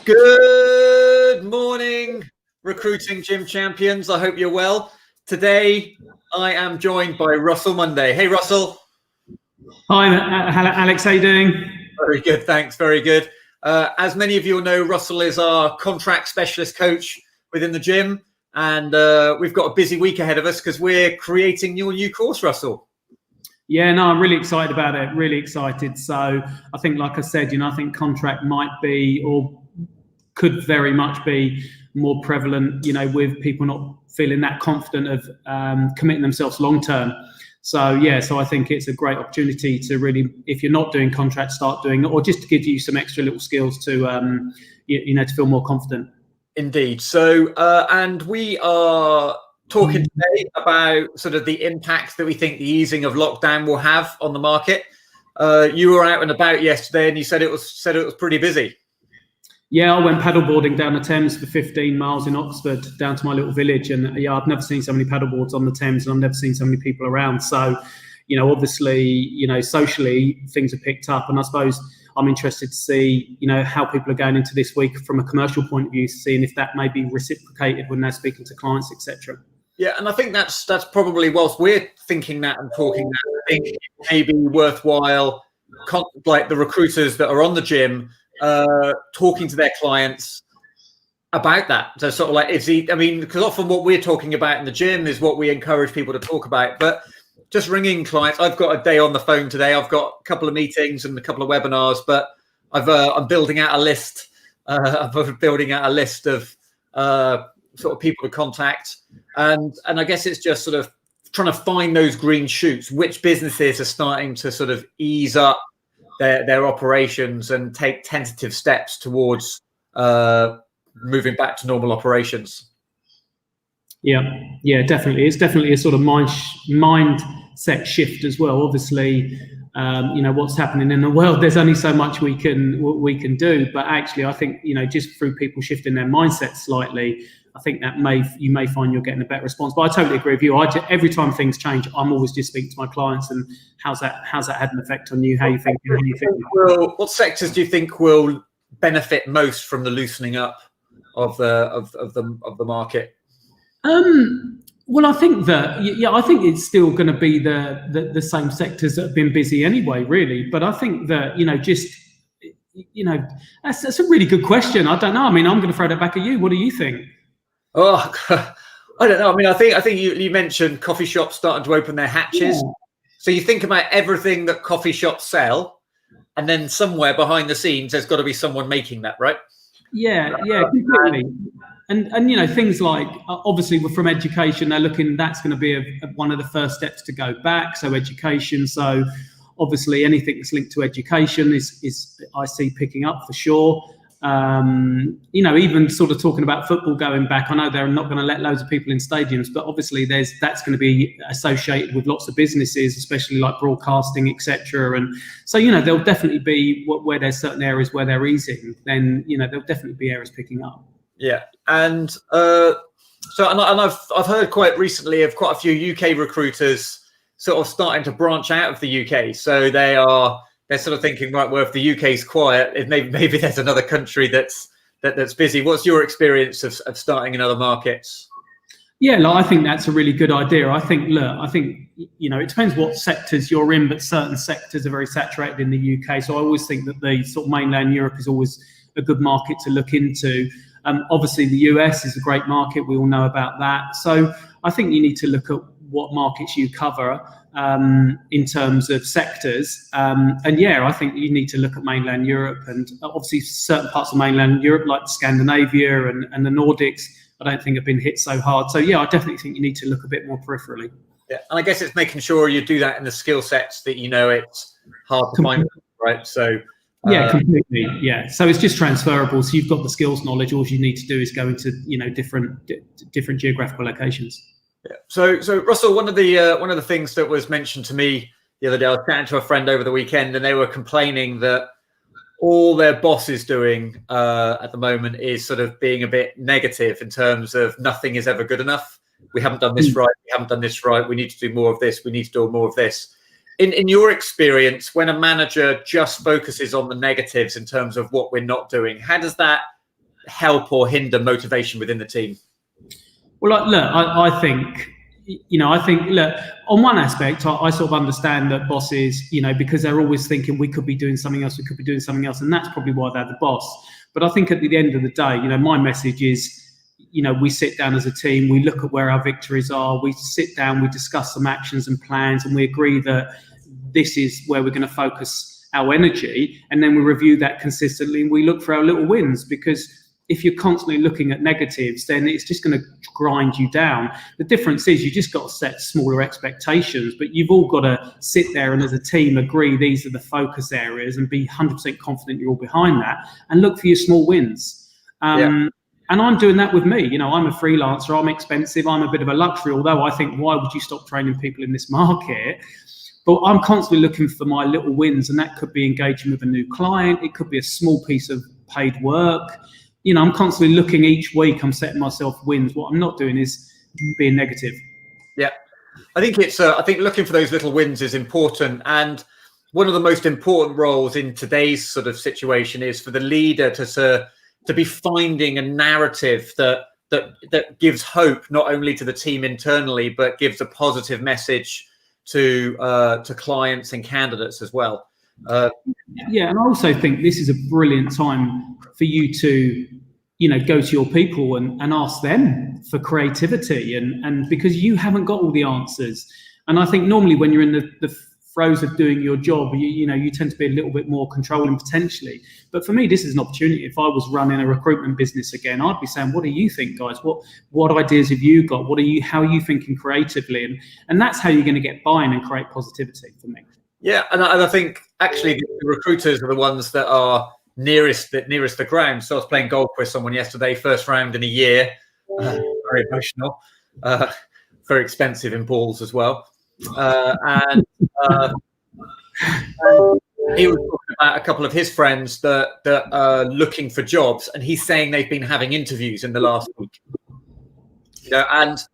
Good morning, recruiting gym champions. I hope you're well. Today, I am joined by Russell Monday. Hey, Russell. Hi, Alex. How you doing? Very good, thanks. Very good. As many of you will know, Russell is our contract specialist coach within the gym, and we've got a busy week ahead of us because we're creating your new course, Russell. Yeah, no, I'm really excited about it. Really excited. So I think, like I said, I think contract might be or could very much be more prevalent, with people not feeling that confident of committing themselves long term. So I think it's a great opportunity to really, if you're not doing contract, start doing it, or just to give you some extra little skills to, to feel more confident. Indeed. So, and we are talking today about sort of the impact that we think the easing of lockdown will have on the market. You were out and about yesterday, and you said it was pretty busy. Yeah, I went paddleboarding down the Thames for 15 miles in Oxford, down to my little village. And I've never seen so many paddleboards on the Thames, and I've never seen so many people around. So, obviously, socially things have picked up. And I suppose I'm interested to see, how people are going into this week from a commercial point of view, seeing if that may be reciprocated when they're speaking to clients, etc. Yeah, and I think that's probably, whilst we're thinking that and talking that, I think it may be worthwhile, like the recruiters that are on the gym, talking to their clients about that. So sort of like, because often what we're talking about in the gym is what we encourage people to talk about, but just ringing clients. I've got a day on the phone today. I've got a couple of meetings and a couple of webinars, but I'm building out a list. I'm building out a list of sort of people to contact, and I guess it's just sort of trying to find those green shoots. Which businesses are starting to sort of ease up their operations and take tentative steps towards moving back to normal operations. Yeah, definitely. It's definitely a sort of mindset shift as well. Obviously, what's happening in the world, there's only so much we can do. But actually, I think, just through people shifting their mindset slightly, I think that you may find you're getting a better response. But I totally agree with you. Every time things change, I'm always just speaking to my clients and how's that had an effect on you? How you think? Well, what sectors do you think will benefit most from the loosening up of the market? Well, I think I think it's still going to be the same sectors that have been busy anyway, really. But I think that that's a really good question. I don't know. I mean, I'm going to throw that back at you. What do you think? Oh, I don't know. I mean, I think you mentioned coffee shops starting to open their hatches. Yeah. So you think about everything that coffee shops sell, and then somewhere behind the scenes, there's got to be someone making that, right? Yeah, completely. And things like, obviously, from education, they're looking, that's going to be one of the first steps to go back. So education. So obviously, anything that's linked to education is I see picking up for sure. Even sort of talking about football going back, I know they're not going to let loads of people in stadiums, but obviously that's going to be associated with lots of businesses, especially like broadcasting, etc. And so, there'll definitely be where there's certain areas where they're easing, then, there'll definitely be areas picking up. Yeah. And I've heard quite recently of quite a few UK recruiters sort of starting to branch out of the UK. So they're sort of thinking, right, well, if the UK's quiet, maybe there's another country that's busy. What's your experience of starting in other markets? Yeah, I think that's a really good idea. I think it depends what sectors you're in, but certain sectors are very saturated in the UK. So I always think that the sort of mainland Europe is always a good market to look into. Obviously, the US is a great market. We all know about that. So I think you need to look at what markets you cover in terms of sectors. I think you need to look at mainland Europe, and obviously certain parts of mainland Europe, like Scandinavia and the Nordics, I don't think have been hit so hard. So I definitely think you need to look a bit more peripherally. Yeah, and I guess it's making sure you do that in the skill sets that it's hard to find, right? So yeah, completely. Yeah, so it's just transferable. So you've got the skills knowledge. All you need to do is go into different geographical locations. Yeah. So Russell, one of the things that was mentioned to me the other day, I was chatting to a friend over the weekend, and they were complaining that all their boss is doing at the moment is sort of being a bit negative in terms of nothing is ever good enough. We haven't done this right. We haven't done this right. We need to do more of this. We need to do more of this. In your experience, when a manager just focuses on the negatives in terms of what we're not doing, how does that help or hinder motivation within the team? Well, look, I think, look, on one aspect, I sort of understand that bosses, because they're always thinking we could be doing something else, and that's probably why they're the boss. But I think at the end of the day, my message is, we sit down as a team, we look at where our victories are, we sit down, we discuss some actions and plans, and we agree that this is where we're going to focus our energy, and then we review that consistently, and we look for our little wins, because if you're constantly looking at negatives, then it's just going to grind you down. The difference is you just got to set smaller expectations, but you've all got to sit there and as a team agree these are the focus areas and be 100% confident you're all behind that and look for your small wins. And I'm doing that with me. I'm a freelancer, I'm expensive, I'm a bit of a luxury, although I think, why would you stop training people in this market? But I'm constantly looking for my little wins, and that could be engaging with a new client. It could be a small piece of paid work. I'm constantly looking each week. I'm setting myself wins. What I'm not doing is being negative. Yeah, I think I think looking for those little wins is important. And one of the most important roles in today's sort of situation is for the leader to be finding a narrative that gives hope not only to the team internally, but gives a positive message to clients and candidates as well. And I also think this is a brilliant time for you to, go to your people and ask them for creativity, and because you haven't got all the answers. And I think normally when you're in the throes of doing your job, you tend to be a little bit more controlling potentially. But for me, this is an opportunity. If I was running a recruitment business again, I'd be saying, what do you think, guys? What ideas have you got? How are you thinking creatively? And that's how you're going to get buy-in and create positivity for me. Yeah, and I think actually the recruiters are the ones that are nearest the ground. So I was playing golf with someone yesterday, first round in a year, very emotional, very expensive in balls as well, and he was talking about a couple of his friends that are looking for jobs, and he's saying they've been having interviews in the last week, and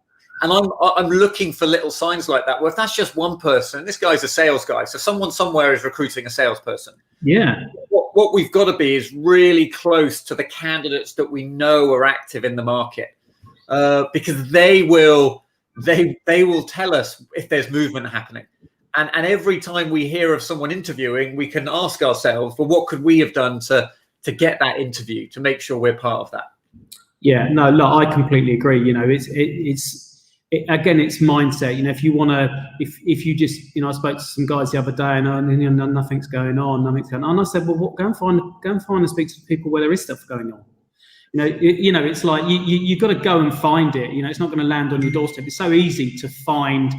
I'm looking for little signs like that. Well, if that's just one person, this guy's a sales guy, so someone somewhere is recruiting a salesperson. Yeah. What we've got to be is really close to the candidates that we know are active in the market, because they will tell us if there's movement happening. And every time we hear of someone interviewing, we can ask ourselves, well, what could we have done to get that interview, to make sure we're part of that? Yeah, no, look, I completely agree. Again, it's mindset. If you want to, if you just, I spoke to some guys the other day, and nothing's going on. And I said, well, go and find and speak to people where there is stuff going on. It's like you've got to go and find it. It's not going to land on your doorstep. It's so easy to find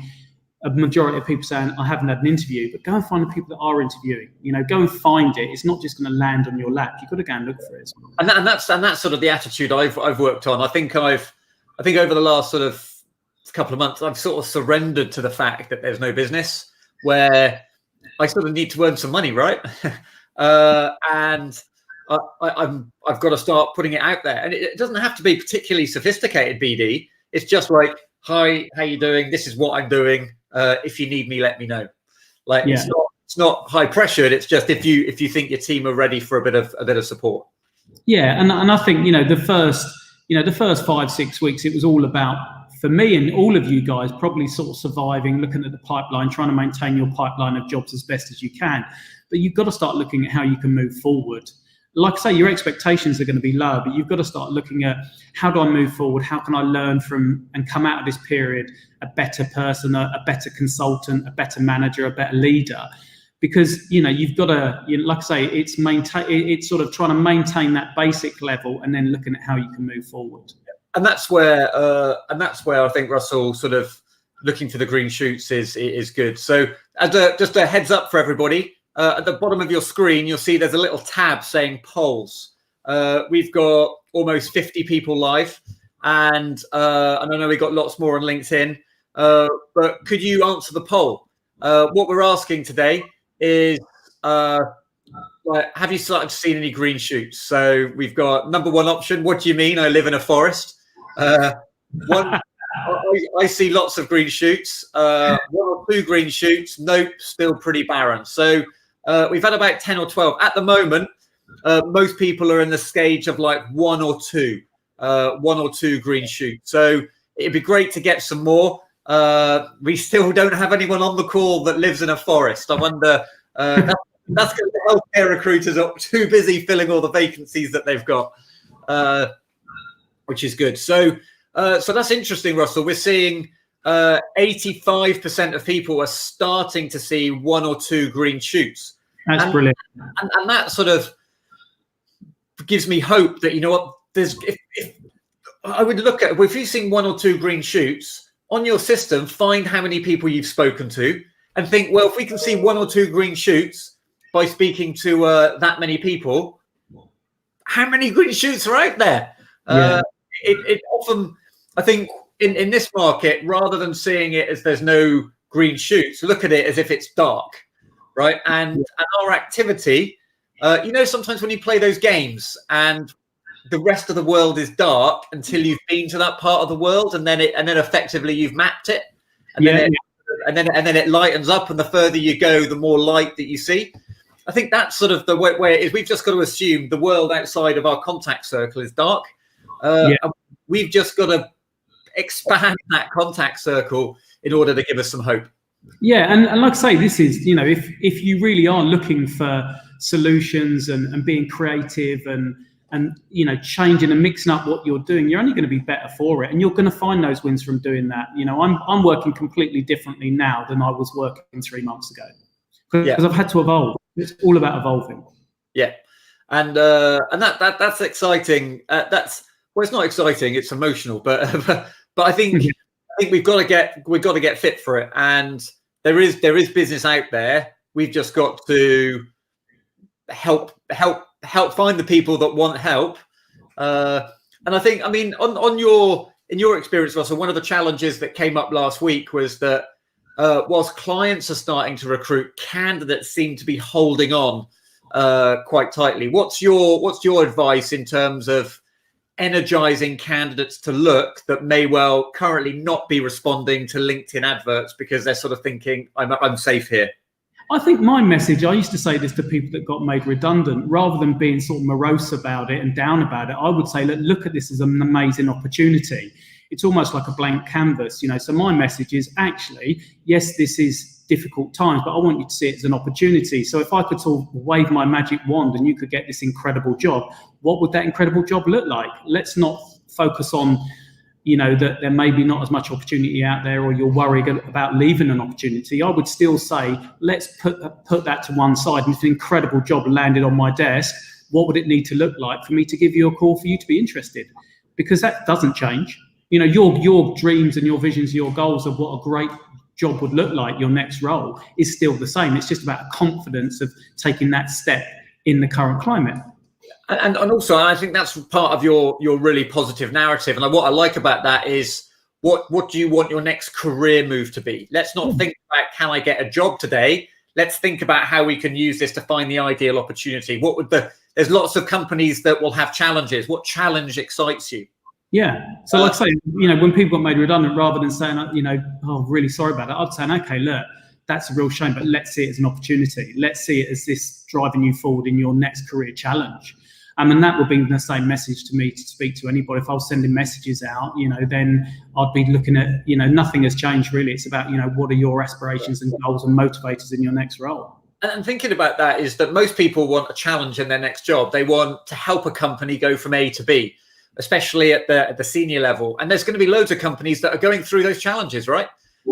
a majority of people saying, I haven't had an interview, but go and find the people that are interviewing. Go and find it. It's not just going to land on your lap. You've got to go and look for it. And that's sort of the attitude I've worked on. I think over the last sort of couple of months, I've sort of surrendered to the fact that there's no business, where I sort of need to earn some money, right? And I've got to start putting it out there. And it doesn't have to be particularly sophisticated BD. It's just like, hi, how you doing? This is what I'm doing. If you need me, let me know. It's not high pressured. It's just if you think your team are ready for a bit of support. Yeah, and I think the first 5-6 weeks, it was all about, for me and all of you guys, probably sort of surviving, looking at the pipeline, trying to maintain your pipeline of jobs as best as you can. But you've got to start looking at how you can move forward. Like I say, your expectations are going to be low, but you've got to start looking at, how do I move forward? How can I learn from and come out of this period a better person, a better consultant, a better manager, a better leader? Because you've got to, like I say, it's sort of trying to maintain that basic level and then looking at how you can move forward. And that's where I think, Russell, sort of looking for the green shoots is good. So just a heads up for everybody, at the bottom of your screen, you'll see there's a little tab saying polls. We've got almost 50 people live, and I know we've got lots more on LinkedIn, but could you answer the poll? What we're asking today is, have you started to see any green shoots? So we've got number one option. What do you mean? I live in a forest. I see lots of green shoots. 1 or 2 green shoots. Nope, still pretty barren. So we've had about 10 or 12 at the moment. most people are in the stage of like one or two green shoots. So it'd be great to get some more. We still don't have anyone on the call that lives in a forest. I wonder, that's because the healthcare recruiters are too busy filling all the vacancies that they've got, which is good. So that's interesting, Russell. We're seeing 85% of people are starting to see one or two green shoots. That's brilliant. And that sort of gives me hope that, you know what, if I would look at, if you've seen one or two green shoots on your system, find how many people you've spoken to and think, well, if we can see one or two green shoots by speaking to that many people, how many green shoots are out there? Yeah. It often, I think, in this market, rather than seeing it as there's no green shoots, look at it as if it's dark, right? And our activity, sometimes when you play those games and the rest of the world is dark until you've been to that part of the world, and then effectively you've mapped it, and then it lightens up, and the further you go, the more light that you see. I think that's sort of the way it is. We've just got to assume the world outside of our contact circle is dark. We've just got to expand that contact circle in order to give us some hope. Yeah, and like I say, this is, if you really are looking for solutions and being creative and changing and mixing up what you're doing, you're only going to be better for it, and you're going to find those wins from doing that. I'm working completely differently now than I was working 3 months ago because I've had to evolve. It's all about evolving. Yeah, and that's exciting. It's not exciting. It's emotional, but I think we've got to get fit for it, and there is business out there. We've just got to help find the people that want help. And I think, in your experience, Russell, one of the challenges that came up last week was that whilst clients are starting to recruit, candidates seem to be holding on quite tightly. What's your advice in terms of energizing candidates to look that may well currently not be responding to LinkedIn adverts because they're sort of thinking, I'm safe here? I think my message, I used to say this to people that got made redundant, rather than being sort of morose about it and down about it, I would say, look at this as an amazing opportunity. It's almost like a blank canvas, So my message is actually, yes, this is difficult times, but I want you to see it as an opportunity. So if I could sort of wave my magic wand and you could get this incredible job, what would that incredible job look like? Let's not focus on that there may be not as much opportunity out there, or you're worried about leaving an opportunity. I would still say, let's put that to one side. And if an incredible job landed on my desk, what would it need to look like for me to give you a call for you to be interested? Because that doesn't change. Your dreams and your visions, your goals of what a great job would look like, your next role, is still the same. It's just about confidence of taking that step in the current climate. And also, I think that's part of your really positive narrative. And what I like about that is, what do you want your next career move to be? Let's not think about, can I get a job today? Let's think about how we can use this to find the ideal opportunity. There's lots of companies that will have challenges. What challenge excites you? Yeah. So like I say, when people got made redundant, rather than saying, oh, really sorry about it, I'd say, okay, look, that's a real shame, but let's see it as an opportunity. Let's see it as this driving you forward in your next career challenge. And that would be the same message to me to speak to anybody. If I was sending messages out, then I'd be looking at, nothing has changed really. It's about, what are your aspirations and goals and motivators in your next role? And thinking about that is that most people want a challenge in their next job. They want to help a company go from A to B, especially at the senior level. And there's going to be loads of companies that are going through those challenges, right?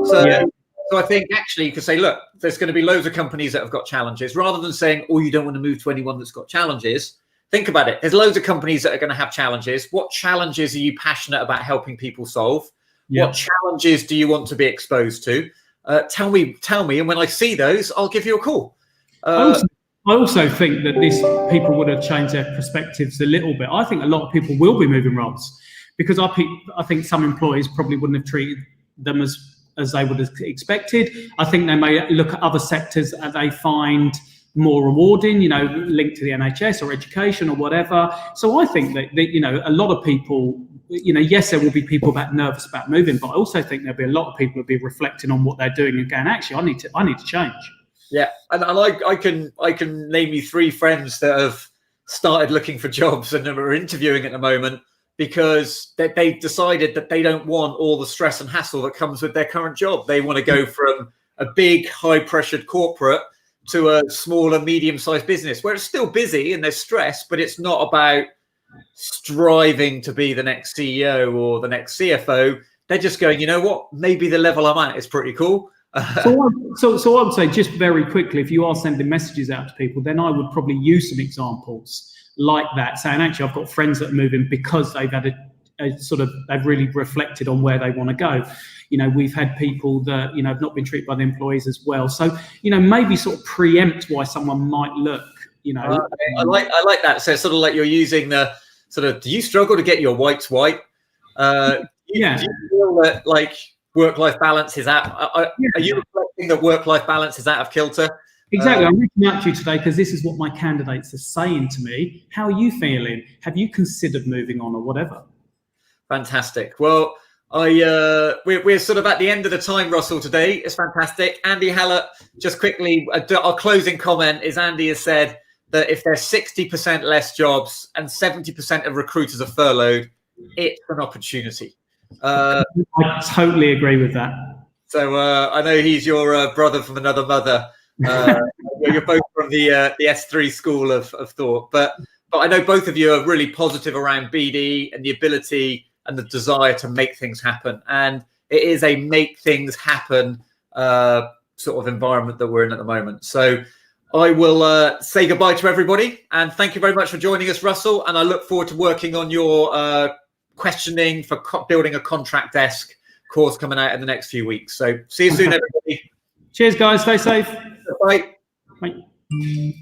So I think actually you could say, look, there's going to be loads of companies that have got challenges, rather than saying, oh, you don't want to move to anyone that's got challenges. Think about it. There's loads of companies that are going to have challenges. What challenges are you passionate about helping people solve? What challenges do you want to be exposed to? Tell me. And when I see those, I'll give you a call. I also think that people would have changed their perspectives a little bit. I think a lot of people will be moving roles, because I think some employees probably wouldn't have treated them as they would have expected. I think they may look at other sectors that they find more rewarding, linked to the NHS or education or whatever. So I think that a lot of people, yes, there will be people nervous about moving, but I also think there'll be a lot of people who'll be reflecting on what they're doing and going, actually, I need to change. Yeah, and I can name you 3 friends that have started looking for jobs and are interviewing at the moment because they decided that they don't want all the stress and hassle that comes with their current job. They want to go from a big, high-pressured corporate to a smaller, medium-sized business where it's still busy and there's stress, but it's not about striving to be the next CEO or the next CFO. They're just going, you know what, maybe the level I'm at is pretty cool. So I would say, just very quickly, if you are sending messages out to people, then I would probably use some examples like that, saying, actually, I've got friends that are moving because they've had they've really reflected on where they want to go. You know, we've had people that, you know, have not been treated by the employees as well. So, you know, maybe sort of preempt why someone might look, you know. I like that. So it's sort of like you're using the sort of, do you struggle to get your whites white? Do you feel that like work-life balance is out? Are you reflecting that work-life balance is out of kilter? Exactly. I'm reaching out to you today because this is what my candidates are saying to me. How are you feeling? Have you considered moving on or whatever? Fantastic. Well, we're sort of at the end of the time, Russell, today. It's fantastic. Andy Hallett, just quickly, our closing comment is Andy has said that if there's 60% less jobs and 70% of recruiters are furloughed, it's an opportunity. I totally agree with that. So I know he's your brother from another mother. You're both from the S3 school of thought, but I know both of you are really positive around BD and the ability and the desire to make things happen. And it is a make things happen sort of environment that we're in at the moment. So I will say goodbye to everybody and thank you very much for joining us, Russell. And I look forward to working on your questioning for building a contract desk course coming out in the next few weeks. So see you soon, everybody. Cheers, guys. Stay safe. Bye. Bye.